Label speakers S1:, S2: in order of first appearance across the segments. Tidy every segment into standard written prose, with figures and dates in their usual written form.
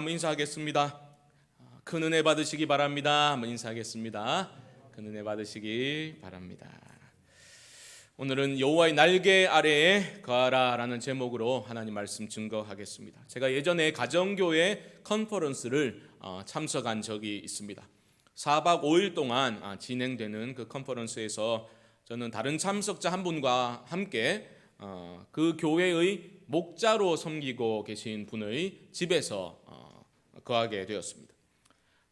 S1: 한번 인사하겠습니다. 큰 은혜 받으시기 바랍니다. 한번 인사하겠습니다. 큰 은혜 받으시기 바랍니다. 오늘은 여호와의 날개 아래에 거하라라는 제목으로 하나님 말씀 증거하겠습니다. 제가 예전에 가정교회 컨퍼런스를 참석한 적이 있습니다. 4박 5일 동안 진행되는 그 컨퍼런스에서 저는 다른 참석자 한 분과 함께 그 교회의 목자로 섬기고 계신 분의 집에서 거하게 되었습니다.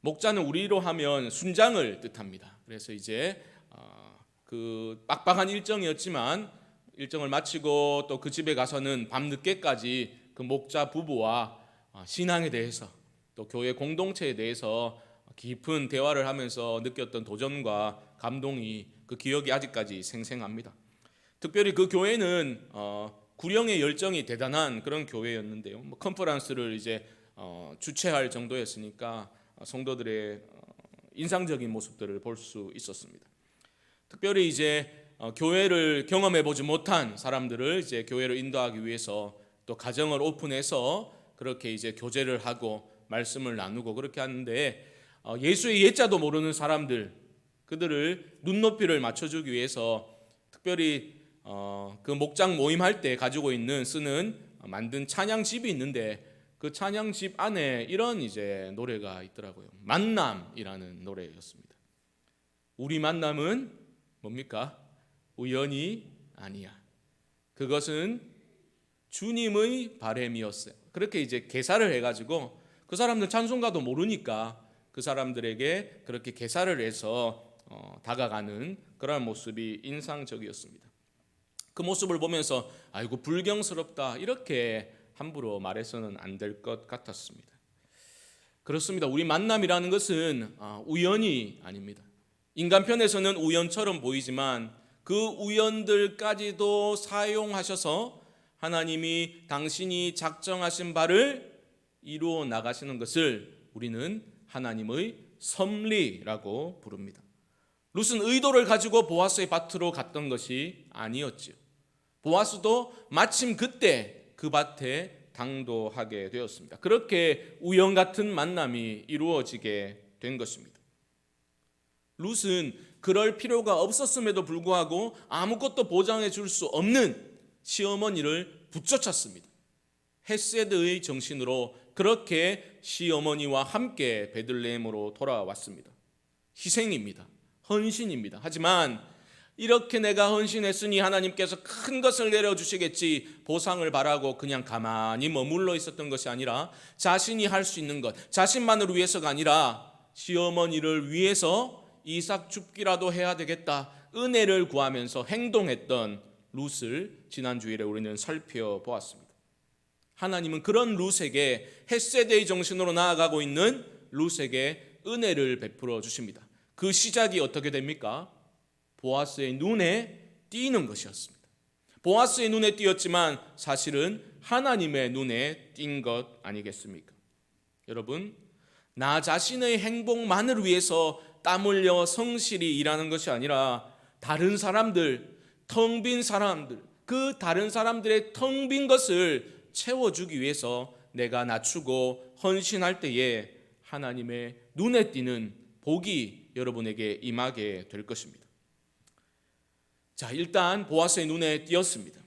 S1: 목자는 우리로 하면 순장을 뜻합니다. 그래서 이제 그 빡빡한 일정이었지만 일정을 마치고 또 그 집에 가서는 밤늦게까지 그 목자 부부와 신앙에 대해서 또 교회 공동체에 대해서 깊은 대화를 하면서 느꼈던 도전과 감동이 그 기억이 아직까지 생생합니다. 특별히 그 교회는 구령의 열정이 대단한 그런 교회였는데요. 컨퍼런스를 이제 주최할 정도였으니까 성도들의 인상적인 모습들을 볼 수 있었습니다. 특별히 이제 교회를 경험해 보지 못한 사람들을 이제 교회로 인도하기 위해서 또 가정을 오픈해서 그렇게 이제 교제를 하고 말씀을 나누고 그렇게 하는데 예수의 예자도 모르는 사람들 그들을 눈높이를 맞춰주기 위해서 특별히 그 목장 모임할 때 가지고 쓰는 만든 찬양집이 있는데 그 찬양집 안에 이런 이제 노래가 있더라고요. 만남이라는 노래였습니다. 우리 만남은 뭡니까? 우연이 아니야. 그것은 주님의 바램이었어요. 그렇게 이제 개사를 해가지고 그 사람들 찬송가도 모르니까 그 사람들에게 그렇게 개사를 해서 다가가는 그런 모습이 인상적이었습니다. 그 모습을 보면서 아이고 불경스럽다 이렇게 함부로 말해서는 안 될 것 같았습니다. 그렇습니다. 우리 만남이라는 것은 우연이 아닙니다. 인간편에서는 우연처럼 보이지만 그 우연들까지도 사용하셔서 하나님이 당신이 작정하신 바를 이루어 나가시는 것을 우리는 하나님의 섭리라고 부릅니다. 룻은 의도를 가지고 보아스의 밭으로 갔던 것이 아니었지요. 보아스도 마침 그때 그 밭에 당도하게 되었습니다. 그렇게 우연 같은 만남이 이루어지게 된 것입니다. 룻은 그럴 필요가 없었음에도 불구하고 아무것도 보장해 줄 수 없는 시어머니를 붙여찼습니다. 헤세드의 정신으로 그렇게 시어머니와 함께 베들레헴으로 돌아왔습니다. 희생입니다. 헌신입니다. 하지만 이렇게 내가 헌신했으니 하나님께서 큰 것을 내려주시겠지 보상을 바라고 그냥 가만히 머물러 있었던 것이 아니라 자신이 할 수 있는 것, 자신만을 위해서가 아니라 시어머니를 위해서 이삭 줍기라도 해야 되겠다 은혜를 구하면서 행동했던 룻을 지난 주일에 우리는 살펴보았습니다. 하나님은 그런 룻에게 헷세대의 정신으로 나아가고 있는 룻에게 은혜를 베풀어 주십니다. 그 시작이 어떻게 됩니까? 보아스의 눈에 띄는 것이었습니다. 보아스의 눈에 띄었지만 사실은 하나님의 눈에 띈 것 아니겠습니까? 여러분, 나 자신의 행복만을 위해서 땀 흘려 성실히 일하는 것이 아니라 다른 사람들, 텅 빈 사람들, 그 다른 사람들의 텅 빈 것을 채워주기 위해서 내가 낮추고 헌신할 때에 하나님의 눈에 띄는 복이 여러분에게 임하게 될 것입니다. 자, 일단 보아스의 눈에 띄었습니다.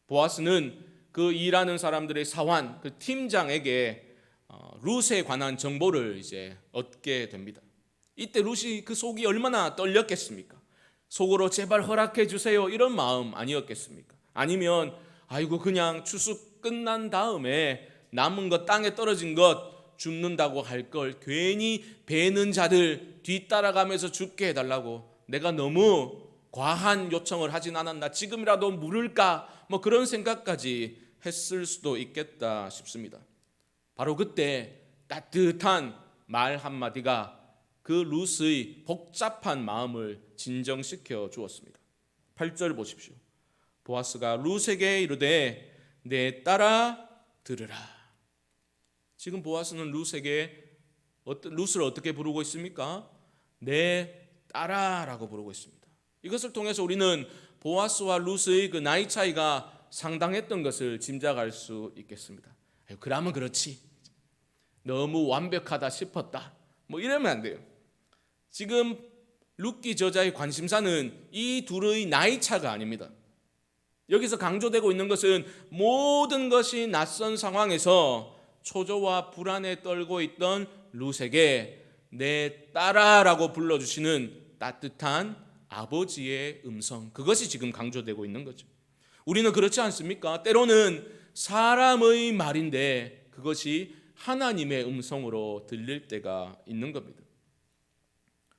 S1: 보아스는 그 일하는 사람들의 사환, 그 팀장에게 룻에 관한 정보를 이제 얻게 됩니다. 이때 룻이 그 속이 얼마나 떨렸겠습니까? 속으로 제발 허락해 주세요 이런 마음 아니었겠습니까? 아니면 아이고 그냥 추수 끝난 다음에 남은 것 땅에 떨어진 것 줍는다고 할 걸 괜히 베는 자들 뒤따라가면서 줍게 해달라고 내가 너무 과한 요청을 하진 않았나 지금이라도 물을까 뭐 그런 생각까지 했을 수도 있겠다 싶습니다. 바로 그때 따뜻한 말 한마디가 그 룻의 복잡한 마음을 진정시켜 주었습니다. 8절 보십시오. 보아스가 룻에게 이르되 내 딸아 들으라. 지금 보아스는 룻을 어떻게 부르고 있습니까? 내 딸아라고 부르고 있습니다. 이것을 통해서 우리는 보아스와 룻의 그 나이 차이가 상당했던 것을 짐작할 수 있겠습니다. 그러면 그렇지. 너무 완벽하다 싶었다. 뭐 이러면 안 돼요. 지금 룻기 저자의 관심사는 이 둘의 나이 차가 아닙니다. 여기서 강조되고 있는 것은 모든 것이 낯선 상황에서 초조와 불안에 떨고 있던 룻에게 내 딸아라고 불러주시는 따뜻한 아버지의 음성, 그것이 지금 강조되고 있는 거죠. 우리는 그렇지 않습니까? 때로는 사람의 말인데 그것이 하나님의 음성으로 들릴 때가 있는 겁니다.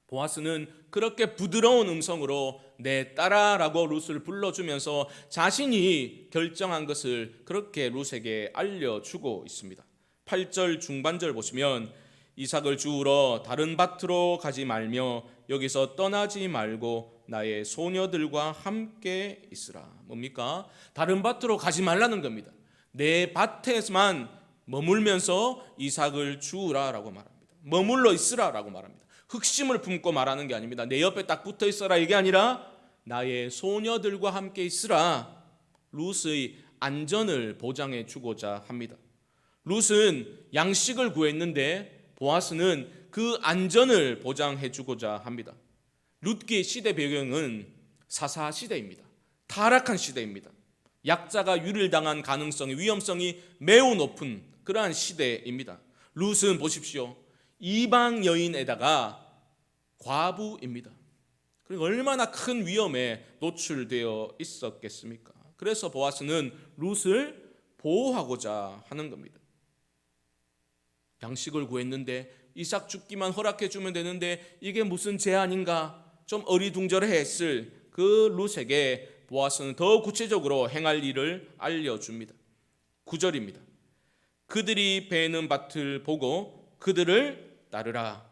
S1: 보아스는 그렇게 부드러운 음성으로 내 딸아라고 룻을 불러주면서 자신이 결정한 것을 그렇게 룻에게 알려주고 있습니다. 8절 중반절 보시면 이삭을 주우러 다른 밭으로 가지 말며 여기서 떠나지 말고 나의 소녀들과 함께 있으라. 뭡니까? 다른 밭으로 가지 말라는 겁니다. 내 밭에만 머물면서 이삭을 주우라라고 말합니다. 머물러 있으라라고 말합니다. 흑심을 품고 말하는 게 아닙니다. 내 옆에 딱 붙어 있어라 이게 아니라 나의 소녀들과 함께 있으라. 룻의 안전을 보장해 주고자 합니다. 룻은 양식을 구했는데 보아스는 그 안전을 보장해 주고자 합니다. 룻기의 시대 배경은 사사 시대입니다. 타락한 시대입니다. 약자가 유릴당한 가능성이, 위험성이 매우 높은 그러한 시대입니다. 룻은 보십시오. 이방 여인에다가 과부입니다. 그리고 얼마나 큰 위험에 노출되어 있었겠습니까? 그래서 보아스는 룻을 보호하고자 하는 겁니다. 양식을 구했는데 이삭 죽기만 허락해 주면 되는데 이게 무슨 제한인가? 좀 어리둥절했을 그 룻에게 보아스는 더 구체적으로 행할 일을 알려줍니다. 9절입니다. 그들이 베는 밭을 보고 그들을 따르라.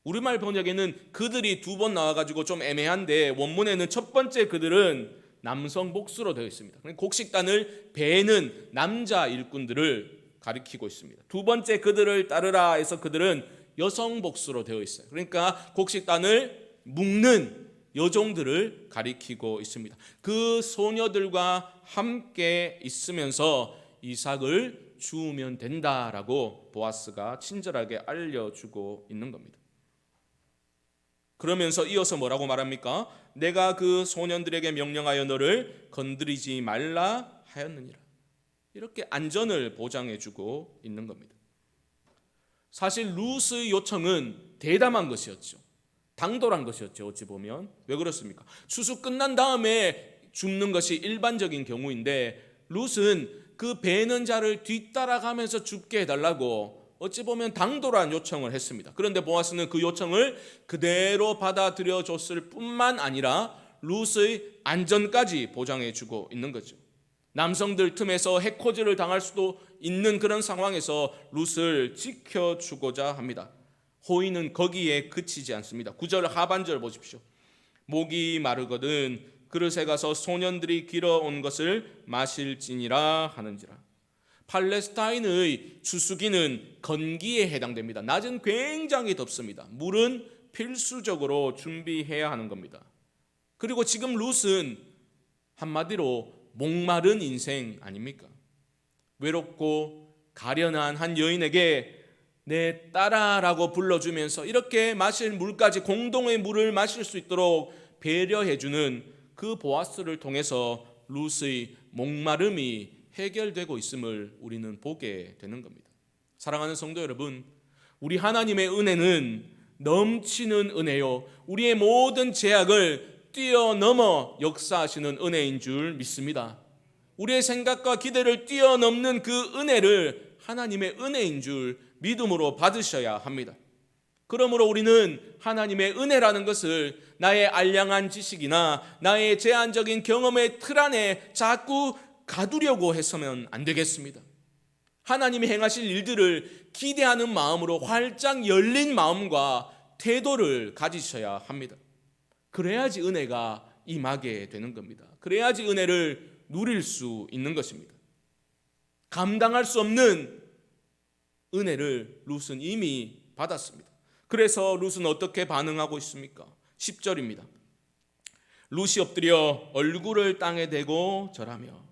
S1: 우리말 번역에는 그들이 두 번 나와가지고 좀 애매한데 원문에는 첫 번째 그들은 남성 복수로 되어 있습니다. 곡식단을 베는 남자 일꾼들을 가리키고 있습니다. 두 번째 그들을 따르라 해서 그들은 여성 복수로 되어 있어요. 그러니까 곡식단을 묶는 여종들을 가리키고 있습니다. 그 소녀들과 함께 있으면서 이삭을 주우면 된다라고 보아스가 친절하게 알려주고 있는 겁니다. 그러면서 이어서 뭐라고 말합니까? 내가 그 소년들에게 명령하여 너를 건드리지 말라 하였느니라. 이렇게 안전을 보장해주고 있는 겁니다. 사실 룻의 요청은 대담한 것이었죠. 당돌한 것이었죠. 어찌 보면. 왜 그렇습니까? 추수 끝난 다음에 죽는 것이 일반적인 경우인데 룻은 그 베는 자를 뒤따라가면서 죽게 해달라고 어찌 보면 당돌한 요청을 했습니다. 그런데 보아스는 그 요청을 그대로 받아들여 줬을 뿐만 아니라 룻의 안전까지 보장해주고 있는 거죠. 남성들 틈에서 해코지를 당할 수도 있는 그런 상황에서 룻을 지켜주고자 합니다. 호의는 거기에 그치지 않습니다. 9절 하반절 보십시오. 목이 마르거든 그릇에 가서 소년들이 길어온 것을 마실지니라 하는지라. 팔레스타인의 추수기는 건기에 해당됩니다. 낮은 굉장히 덥습니다. 물은 필수적으로 준비해야 하는 겁니다. 그리고 지금 룻은 한마디로 목마른 인생 아닙니까? 외롭고 가련한 한 여인에게 내 딸아라고 불러주면서 이렇게 마실 물까지 공동의 물을 마실 수 있도록 배려해주는 그 보아스를 통해서 룻의 목마름이 해결되고 있음을 우리는 보게 되는 겁니다. 사랑하는 성도 여러분, 우리 하나님의 은혜는 넘치는 은혜요, 우리의 모든 제약을 뛰어넘어 역사하시는 은혜인 줄 믿습니다. 우리의 생각과 기대를 뛰어넘는 그 은혜를 하나님의 은혜인 줄 믿음으로 받으셔야 합니다. 그러므로 우리는 하나님의 은혜라는 것을 나의 알량한 지식이나 나의 제한적인 경험의 틀 안에 자꾸 가두려고 해서는 안 되겠습니다. 하나님이 행하실 일들을 기대하는 마음으로 활짝 열린 마음과 태도를 가지셔야 합니다. 그래야지 은혜가 임하게 되는 겁니다. 그래야지 은혜를 누릴 수 있는 것입니다. 감당할 수 없는 은혜를 룻은 이미 받았습니다. 그래서 룻은 어떻게 반응하고 있습니까? 10절입니다. 룻이 엎드려 얼굴을 땅에 대고 절하며.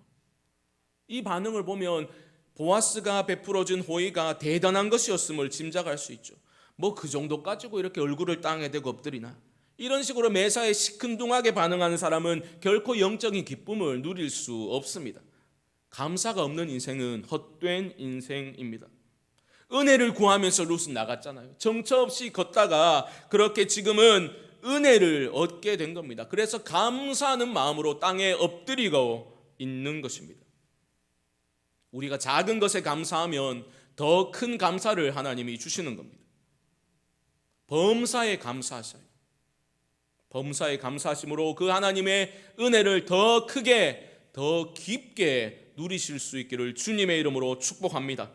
S1: 이 반응을 보면 보아스가 베풀어준 호의가 대단한 것이었음을 짐작할 수 있죠. 뭐 그 정도 가지고 이렇게 얼굴을 땅에 대고 엎드리나? 이런 식으로 매사에 시큰둥하게 반응하는 사람은 결코 영적인 기쁨을 누릴 수 없습니다. 감사가 없는 인생은 헛된 인생입니다. 은혜를 구하면서 룻은 나갔잖아요. 정처 없이 걷다가 그렇게 지금은 은혜를 얻게 된 겁니다. 그래서 감사하는 마음으로 땅에 엎드리고 있는 것입니다. 우리가 작은 것에 감사하면 더 큰 감사를 하나님이 주시는 겁니다. 범사에 감사하셔요. 범사에 감사하심으로 그 하나님의 은혜를 더 크게 더 깊게 누리실 수 있기를 주님의 이름으로 축복합니다.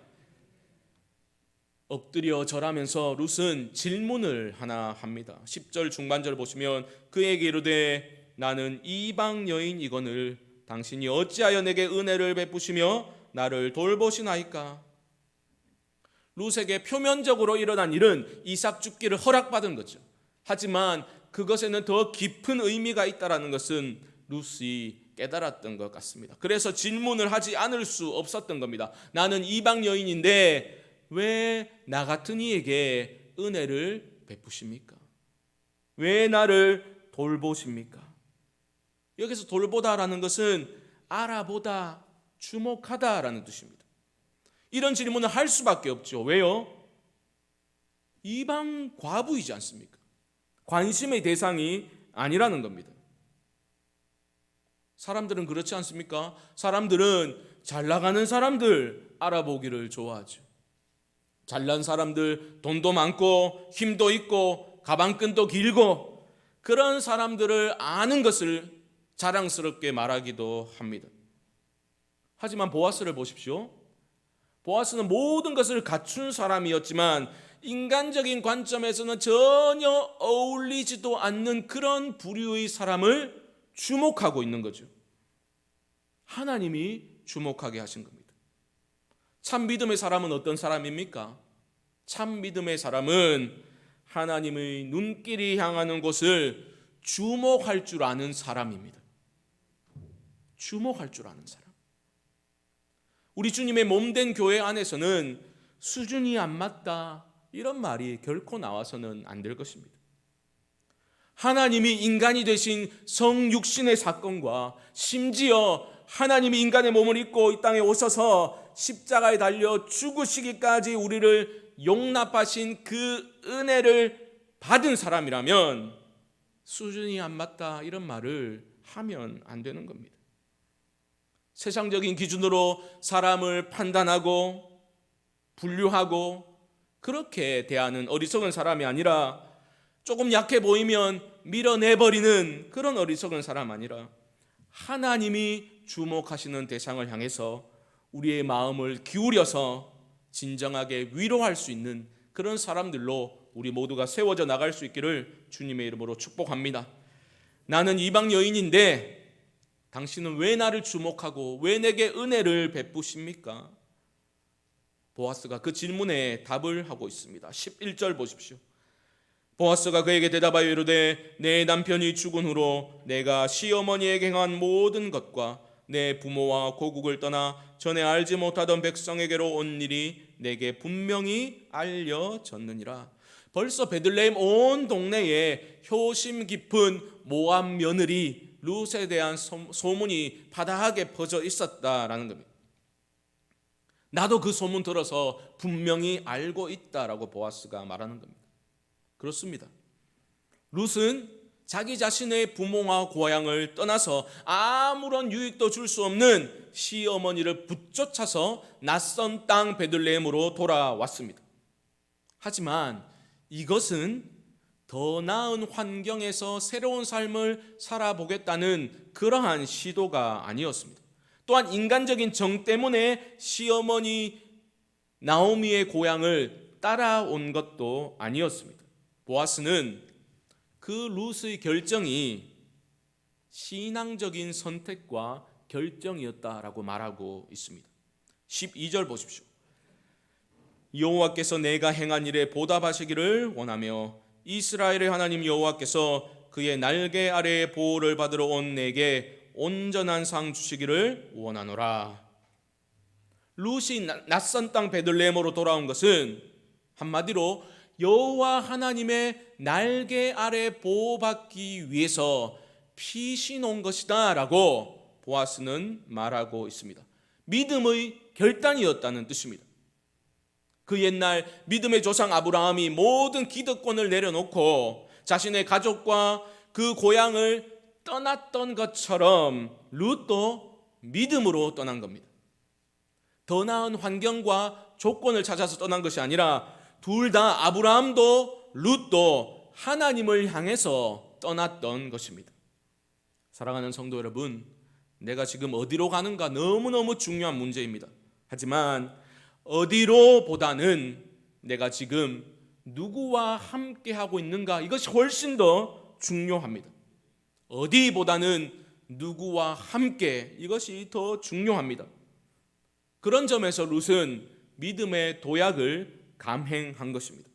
S1: 엎드려 절하면서 룻은 질문을 하나 합니다. 10절 중반절 보시면 그에게 이르되 나는 이방 여인이거늘 당신이 어찌하여 내게 은혜를 베푸시며 나를 돌보시나이까. 룻에게 표면적으로 일어난 일은 이삭 죽기를 허락받은 거죠. 하지만 그것에는 더 깊은 의미가 있다는 것은 룻이 깨달았던 것 같습니다. 그래서 질문을 하지 않을 수 없었던 겁니다. 나는 이방 여인인데 왜 나 같은 이에게 은혜를 베푸십니까? 왜 나를 돌보십니까? 여기서 돌보다라는 것은 알아보다, 주목하다라는 뜻입니다. 이런 질문을 할 수밖에 없죠. 왜요? 이방 과부이지 않습니까? 관심의 대상이 아니라는 겁니다. 사람들은 그렇지 않습니까? 사람들은 잘 나가는 사람들 알아보기를 좋아하죠. 잘난 사람들, 돈도 많고 힘도 있고 가방끈도 길고 그런 사람들을 아는 것을 자랑스럽게 말하기도 합니다. 하지만 보아스를 보십시오. 보아스는 모든 것을 갖춘 사람이었지만 인간적인 관점에서는 전혀 어울리지도 않는 그런 부류의 사람을 주목하고 있는 거죠. 하나님이 주목하게 하신 겁니다. 참 믿음의 사람은 어떤 사람입니까? 참 믿음의 사람은 하나님의 눈길이 향하는 곳을 주목할 줄 아는 사람입니다. 주목할 줄 아는 사람. 우리 주님의 몸된 교회 안에서는 수준이 안 맞다 이런 말이 결코 나와서는 안 될 것입니다. 하나님이 인간이 되신 성육신의 사건과 심지어 하나님이 인간의 몸을 입고 이 땅에 오셔서 십자가에 달려 죽으시기까지 우리를 용납하신 그 은혜를 받은 사람이라면 수준이 안 맞다 이런 말을 하면 안 되는 겁니다. 세상적인 기준으로 사람을 판단하고 분류하고 그렇게 대하는 어리석은 사람이 아니라 조금 약해 보이면 밀어내버리는 그런 어리석은 사람 아니라 하나님이 주목하시는 대상을 향해서 우리의 마음을 기울여서 진정하게 위로할 수 있는 그런 사람들로 우리 모두가 세워져 나갈 수 있기를 주님의 이름으로 축복합니다. 나는 이방 여인인데 당신은 왜 나를 주목하고 왜 내게 은혜를 베푸십니까? 보아스가 그 질문에 답을 하고 있습니다. 11절 보십시오. 보아스가 그에게 대답하여 이르되 내 남편이 죽은 후로 내가 시어머니에게 행한 모든 것과 내 부모와 고국을 떠나 전에 알지 못하던 백성에게로 온 일이 내게 분명히 알려졌느니라. 벌써 베들레헴 온 동네에 효심 깊은 모압 며느리 룻에 대한 소문이 바다하게 퍼져 있었다라는 겁니다. 나도 그 소문 들어서 분명히 알고 있다라고 보아스가 말하는 겁니다. 그렇습니다. 룻은 자기 자신의 부모와 고향을 떠나서 아무런 유익도 줄 수 없는 시어머니를 붙쫓아서 낯선 땅 베들레헴으로 돌아왔습니다. 하지만 이것은 더 나은 환경에서 새로운 삶을 살아보겠다는 그러한 시도가 아니었습니다. 또한 인간적인 정 때문에 시어머니 나오미의 고향을 따라온 것도 아니었습니다. 보아스는 그 룻의 결정이 신앙적인 선택과 결정이었다라고 말하고 있습니다. 12절 보십시오. 여호와께서 내가 행한 일에 보답하시기를 원하며 이스라엘의 하나님 여호와께서 그의 날개 아래에 보호를 받으러 온 내게 온전한 상 주시기를 원하노라. 룻이 낯선 땅 베들레헴으로 돌아온 것은 한마디로 여호와 하나님의 날개 아래 보호받기 위해서 피신 온 것이다 라고 보아스는 말하고 있습니다. 믿음의 결단이었다는 뜻입니다. 그 옛날 믿음의 조상 아브라함이 모든 기득권을 내려놓고 자신의 가족과 그 고향을 떠났던 것처럼 룻도 믿음으로 떠난 겁니다. 더 나은 환경과 조건을 찾아서 떠난 것이 아니라 둘 다 아브라함도 룻도 하나님을 향해서 떠났던 것입니다. 사랑하는 성도 여러분, 내가 지금 어디로 가는가 너무너무 중요한 문제입니다. 하지만 어디로보다는 내가 지금 누구와 함께하고 있는가, 이것이 훨씬 더 중요합니다. 어디보다는 누구와 함께, 이것이 더 중요합니다. 그런 점에서 룻은 믿음의 도약을 감행한 것입니다.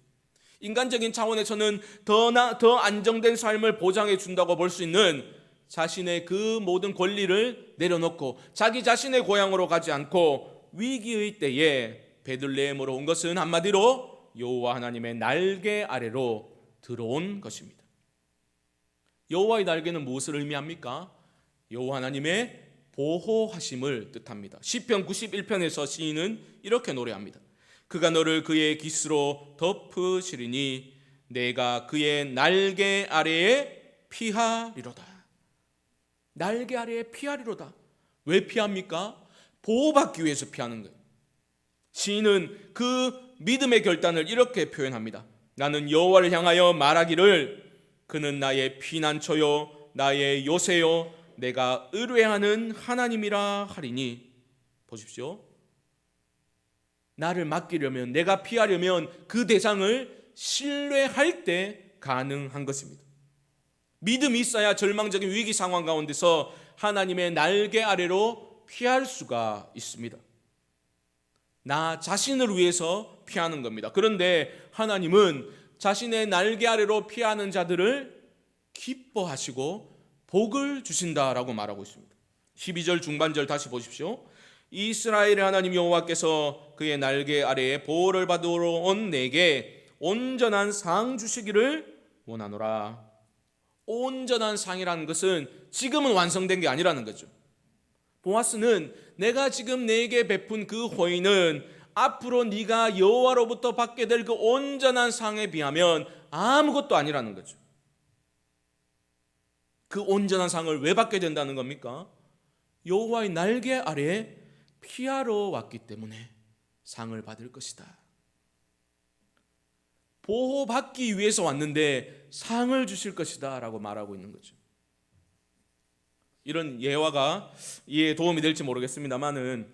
S1: 인간적인 차원에서는 더 안정된 삶을 보장해 준다고 볼 수 있는 자신의 그 모든 권리를 내려놓고 자기 자신의 고향으로 가지 않고 위기의 때에 베들레헴으로 온 것은 한마디로 여호와 하나님의 날개 아래로 들어온 것입니다. 여호와의 날개는 무엇을 의미합니까? 여호와 하나님의 보호하심을 뜻합니다. 시편 91편에서 시인은 이렇게 노래합니다. 그가 너를 그의 깃으로 덮으시리니 내가 그의 날개 아래에 피하리로다. 날개 아래에 피하리로다. 왜 피합니까? 보호받기 위해서 피하는 거예요. 시인은 그 믿음의 결단을 이렇게 표현합니다. 나는 여호와를 향하여 말하기를 그는 나의 피난처요 나의 요새요 내가 의뢰하는 하나님이라 하리니. 보십시오. 나를 맡기려면, 내가 피하려면 그 대상을 신뢰할 때 가능한 것입니다. 믿음이 있어야 절망적인 위기 상황 가운데서 하나님의 날개 아래로 피할 수가 있습니다. 나 자신을 위해서 피하는 겁니다. 그런데 하나님은 자신의 날개 아래로 피하는 자들을 기뻐하시고 복을 주신다라고 말하고 있습니다. 12절 중반절 다시 보십시오. 이스라엘의 하나님 여호와께서 그의 날개 아래에 보호를 받으러 온 내게 온전한 상 주시기를 원하노라. 온전한 상이라는 것은 지금은 완성된 게 아니라는 거죠. 보아스는 내가 지금 내게 베푼 그 호의는 앞으로 네가 여호와로부터 받게 될 그 온전한 상에 비하면 아무것도 아니라는 거죠. 그 온전한 상을 왜 받게 된다는 겁니까? 여호와의 날개 아래에 피하러 왔기 때문에 상을 받을 것이다. 보호받기 위해서 왔는데 상을 주실 것이다 라고 말하고 있는 거죠. 이런 예화가 이해에 도움이 될지 모르겠습니다만은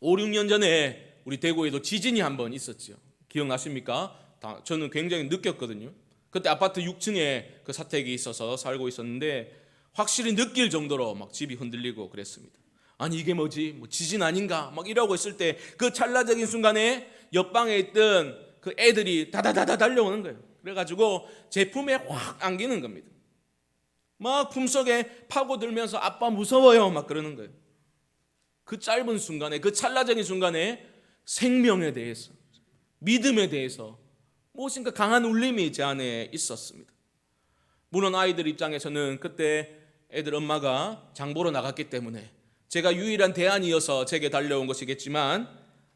S1: 5, 6년 전에 우리 대구에도 지진이 한번 있었죠. 기억나십니까? 저는 굉장히 느꼈거든요. 그때 아파트 6층에 그 사택이 있어서 살고 있었는데 확실히 느낄 정도로 막 집이 흔들리고 그랬습니다. 아니 이게 뭐지? 뭐 지진 아닌가? 막 이러고 있을 때 그 찰나적인 순간에 옆방에 있던 그 애들이 다다다다 달려오는 거예요. 그래가지고 제 품에 확 안기는 겁니다. 막 품속에 파고들면서 아빠 무서워요 막 그러는 거예요. 그 짧은 순간에, 그 찰나적인 순간에 생명에 대해서, 믿음에 대해서 무엇인가 강한 울림이 제 안에 있었습니다. 물론 아이들 입장에서는 그때 애들 엄마가 장 보러 나갔기 때문에 제가 유일한 대안이어서 제게 달려온 것이겠지만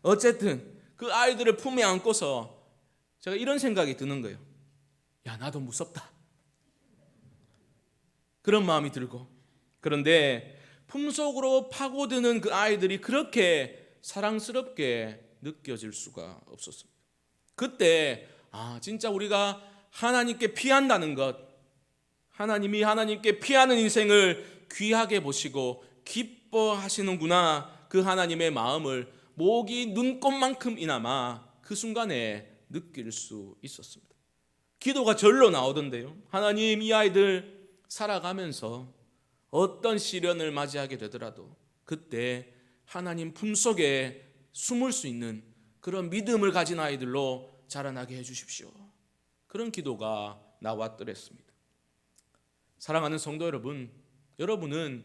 S1: 어쨌든 그 아이들을 품에 안고서 제가 이런 생각이 드는 거예요. 야, 나도 무섭다. 그런 마음이 들고, 그런데 품속으로 파고드는 그 아이들이 그렇게 사랑스럽게 느껴질 수가 없었습니다. 그때 진짜 우리가 하나님께 피한다는 것, 하나님이 하나님께 피하는 인생을 귀하게 보시고 기뻐하시는구나, 그 하나님의 마음을 목이 눈곱만큼이나마 그 순간에 느낄 수 있었습니다. 기도가 절로 나오던데요. 하나님, 이 아이들 살아가면서 어떤 시련을 맞이하게 되더라도 그때 하나님 품속에 숨을 수 있는 그런 믿음을 가진 아이들로 자라나게 해주십시오. 그런 기도가 나왔더랬습니다. 사랑하는 성도 여러분, 여러분은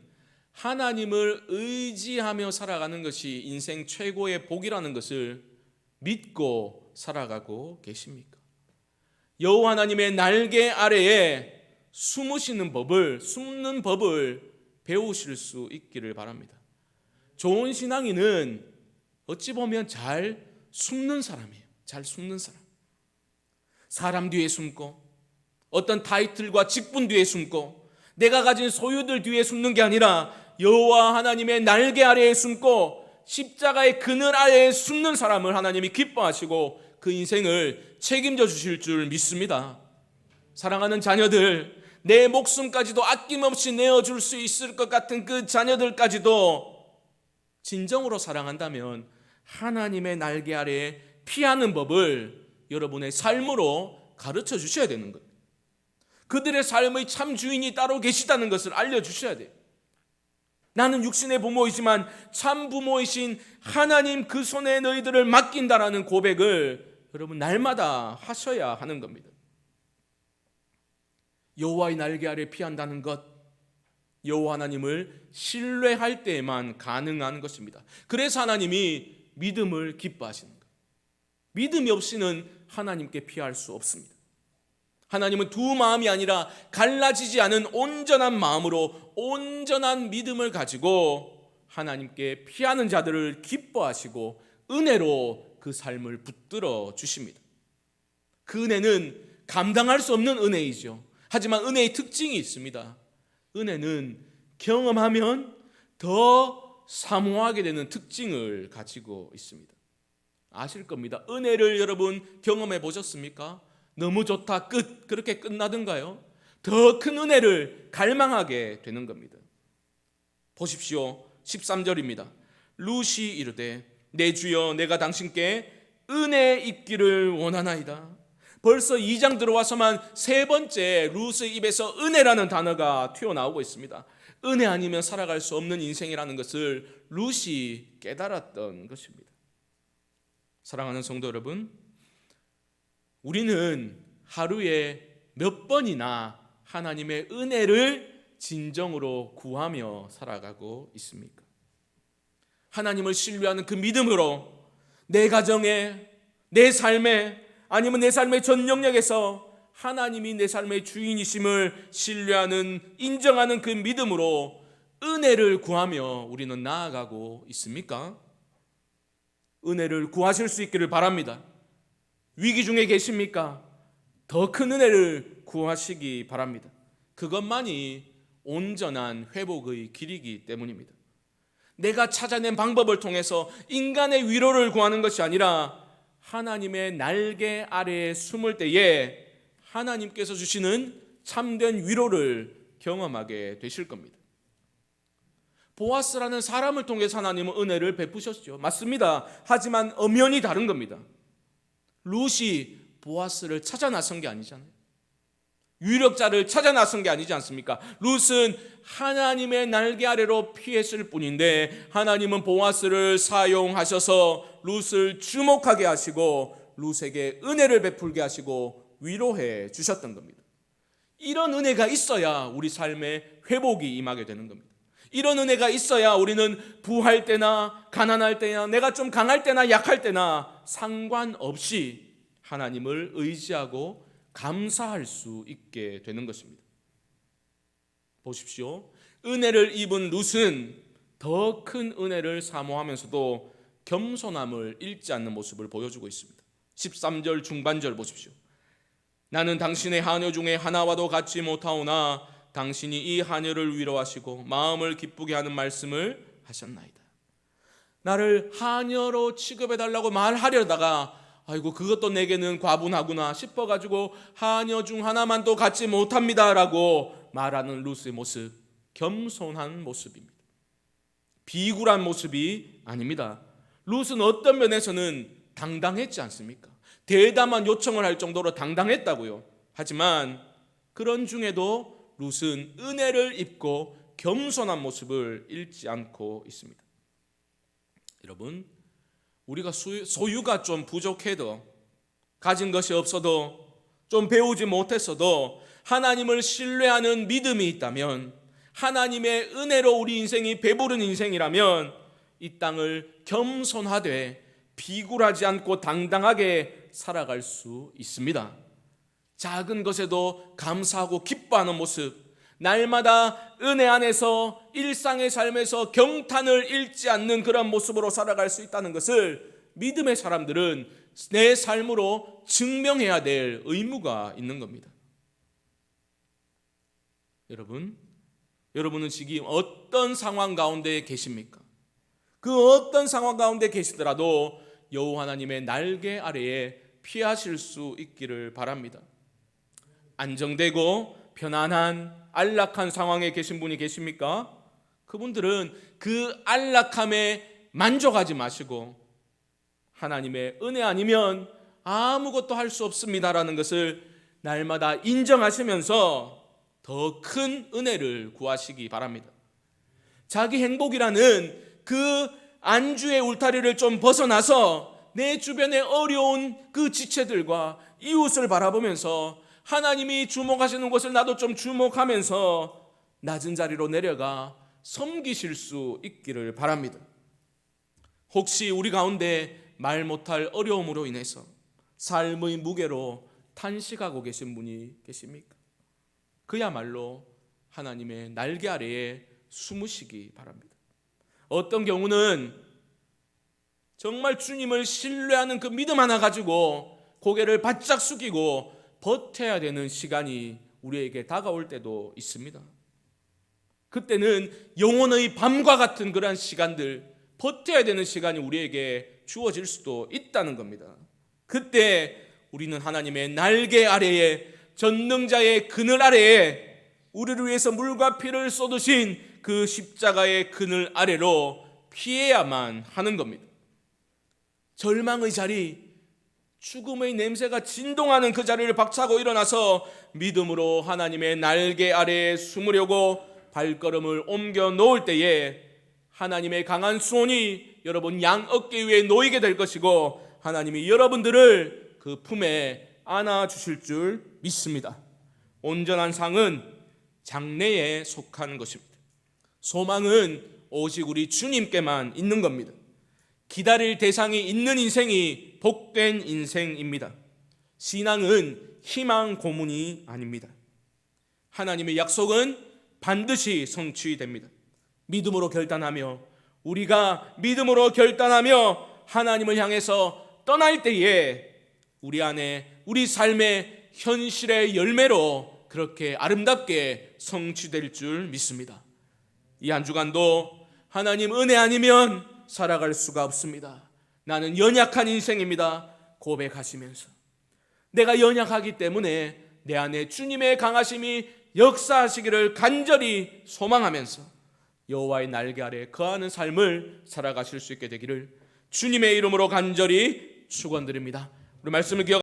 S1: 하나님을 의지하며 살아가는 것이 인생 최고의 복이라는 것을 믿고 살아가고 계십니까? 여호와 하나님의 날개 아래에 숨는 법을 배우실 수 있기를 바랍니다. 좋은 신앙인은 어찌 보면 잘 숨는 사람이에요. 잘 숨는 사람. 사람 뒤에 숨고 어떤 타이틀과 직분 뒤에 숨고 내가 가진 소유들 뒤에 숨는 게 아니라 여호와 하나님의 날개 아래에 숨고 십자가의 그늘 아래에 숨는 사람을 하나님이 기뻐하시고 그 인생을 책임져 주실 줄 믿습니다. 사랑하는 자녀들, 내 목숨까지도 아낌없이 내어줄 수 있을 것 같은 그 자녀들까지도 진정으로 사랑한다면 하나님의 날개 아래에 피하는 법을 여러분의 삶으로 가르쳐 주셔야 되는 거예요. 그들의 삶의 참 주인이 따로 계시다는 것을 알려주셔야 돼요. 나는 육신의 부모이지만 참 부모이신 하나님 그 손에 너희들을 맡긴다라는 고백을 여러분 날마다 하셔야 하는 겁니다. 여호와의 날개 아래 피한다는 것, 여호와 하나님을 신뢰할 때에만 가능한 것입니다. 그래서 하나님이 믿음을 기뻐하시는 거예요. 믿음이 없이는 하나님께 피할 수 없습니다. 하나님은 두 마음이 아니라 갈라지지 않은 온전한 마음으로 온전한 믿음을 가지고 하나님께 피하는 자들을 기뻐하시고 은혜로 그 삶을 붙들어 주십니다. 그 은혜는 감당할 수 없는 은혜이죠. 하지만 은혜의 특징이 있습니다. 은혜는 경험하면 더 사모하게 되는 특징을 가지고 있습니다. 아실 겁니다. 은혜를 여러분 경험해 보셨습니까? 너무 좋다, 끝, 그렇게 끝나던가요? 더 큰 은혜를 갈망하게 되는 겁니다. 보십시오. 13절입니다. 룻이 이르되 내 주여 내가 당신께 은혜 있기를 원하나이다. 벌써 2장 들어와서만 세 번째 룻의 입에서 은혜라는 단어가 튀어나오고 있습니다. 은혜 아니면 살아갈 수 없는 인생이라는 것을 룻이 깨달았던 것입니다. 사랑하는 성도 여러분, 우리는 하루에 몇 번이나 하나님의 은혜를 진정으로 구하며 살아가고 있습니까? 하나님을 신뢰하는 그 믿음으로 내 가정에, 내 삶에, 아니면 내 삶의 전 영역에서 하나님이 내 삶의 주인이심을 신뢰하는, 인정하는 그 믿음으로 은혜를 구하며 우리는 나아가고 있습니까? 은혜를 구하실 수 있기를 바랍니다. 위기 중에 계십니까? 더 큰 은혜를 구하시기 바랍니다. 그것만이 온전한 회복의 길이기 때문입니다. 내가 찾아낸 방법을 통해서 인간의 위로를 구하는 것이 아니라 하나님의 날개 아래에 숨을 때에 하나님께서 주시는 참된 위로를 경험하게 되실 겁니다. 보아스라는 사람을 통해서 하나님은 은혜를 베푸셨죠. 맞습니다. 하지만 엄연히 다른 겁니다. 룻이 보아스를 찾아 나선 게 아니잖아요. 유력자를 찾아 나선 게 아니지 않습니까? 룻은 하나님의 날개 아래로 피했을 뿐인데 하나님은 보아스를 사용하셔서 룻을 주목하게 하시고 룻에게 은혜를 베풀게 하시고 위로해 주셨던 겁니다. 이런 은혜가 있어야 우리 삶에 회복이 임하게 되는 겁니다. 이런 은혜가 있어야 우리는 부할 때나 가난할 때나 내가 좀 강할 때나 약할 때나 상관없이 하나님을 의지하고 감사할 수 있게 되는 것입니다. 보십시오. 은혜를 입은 룻은 더 큰 은혜를 사모하면서도 겸손함을 잃지 않는 모습을 보여주고 있습니다. 13절 중반절 보십시오. 나는 당신의 하녀 중에 하나와도 같지 못하오나 당신이 이 하녀를 위로하시고 마음을 기쁘게 하는 말씀을 하셨나이다. 나를 하녀로 취급해달라고 말하려다가 아이고 그것도 내게는 과분하구나 싶어가지고 하녀 중 하나만 또 갖지 못합니다라고 말하는 룻의 모습, 겸손한 모습입니다. 비굴한 모습이 아닙니다. 룻은 어떤 면에서는 당당했지 않습니까? 대담한 요청을 할 정도로 당당했다고요. 하지만 그런 중에도 룻은 은혜를 입고 겸손한 모습을 잃지 않고 있습니다. 여러분, 우리가 소유가 좀 부족해도, 가진 것이 없어도, 좀 배우지 못했어도 하나님을 신뢰하는 믿음이 있다면, 하나님의 은혜로 우리 인생이 배부른 인생이라면 이 땅을 겸손하되 비굴하지 않고 당당하게 살아갈 수 있습니다. 작은 것에도 감사하고 기뻐하는 모습, 날마다 은혜 안에서 일상의 삶에서 경탄을 잃지 않는 그런 모습으로 살아갈 수 있다는 것을 믿음의 사람들은 내 삶으로 증명해야 될 의무가 있는 겁니다. 여러분은 지금 어떤 상황 가운데 계십니까? 그 어떤 상황 가운데 계시더라도 여호와 하나님의 날개 아래에 피하실 수 있기를 바랍니다. 안정되고 편안한 안락한 상황에 계신 분이 계십니까? 그분들은 그 안락함에 만족하지 마시고 하나님의 은혜 아니면 아무것도 할 수 없습니다라는 것을 날마다 인정하시면서 더 큰 은혜를 구하시기 바랍니다. 자기 행복이라는 그 안주의 울타리를 좀 벗어나서 내 주변의 어려운 그 지체들과 이웃을 바라보면서 하나님이 주목하시는 것을 나도 좀 주목하면서 낮은 자리로 내려가 섬기실 수 있기를 바랍니다. 혹시 우리 가운데 말 못할 어려움으로 인해서 삶의 무게로 탄식하고 계신 분이 계십니까? 그야말로 하나님의 날개 아래에 숨으시기 바랍니다. 어떤 경우는 정말 주님을 신뢰하는 그 믿음 하나 가지고 고개를 바짝 숙이고 버텨야 되는 시간이 우리에게 다가올 때도 있습니다. 그때는 영혼의 밤과 같은 그런 시간들, 버텨야 되는 시간이 우리에게 주어질 수도 있다는 겁니다. 그때 우리는 하나님의 날개 아래에, 전능자의 그늘 아래에, 우리를 위해서 물과 피를 쏟으신 그 십자가의 그늘 아래로 피해야만 하는 겁니다. 절망의 자리, 죽음의 냄새가 진동하는 그 자리를 박차고 일어나서 믿음으로 하나님의 날개 아래에 숨으려고 발걸음을 옮겨 놓을 때에 하나님의 강한 수온이 여러분 양 어깨 위에 놓이게 될 것이고 하나님이 여러분들을 그 품에 안아주실 줄 믿습니다. 온전한 상은 장래에 속한 것입니다. 소망은 오직 우리 주님께만 있는 겁니다. 기다릴 대상이 있는 인생이 복된 인생입니다. 신앙은 희망 고문이 아닙니다. 하나님의 약속은 반드시 성취됩니다. 믿음으로 결단하며 우리가 믿음으로 결단하며 하나님을 향해서 떠날 때에 우리 안에 우리 삶의 현실의 열매로 그렇게 아름답게 성취될 줄 믿습니다. 이 한 주간도 하나님 은혜 아니면 살아갈 수가 없습니다. 나는 연약한 인생입니다. 고백하시면서 내가 연약하기 때문에 내 안에 주님의 강하심이 역사하시기를 간절히 소망하면서 여호와의 날개 아래 거하는 삶을 살아가실 수 있게 되기를 주님의 이름으로 간절히 축원드립니다. 우리 말씀을 기억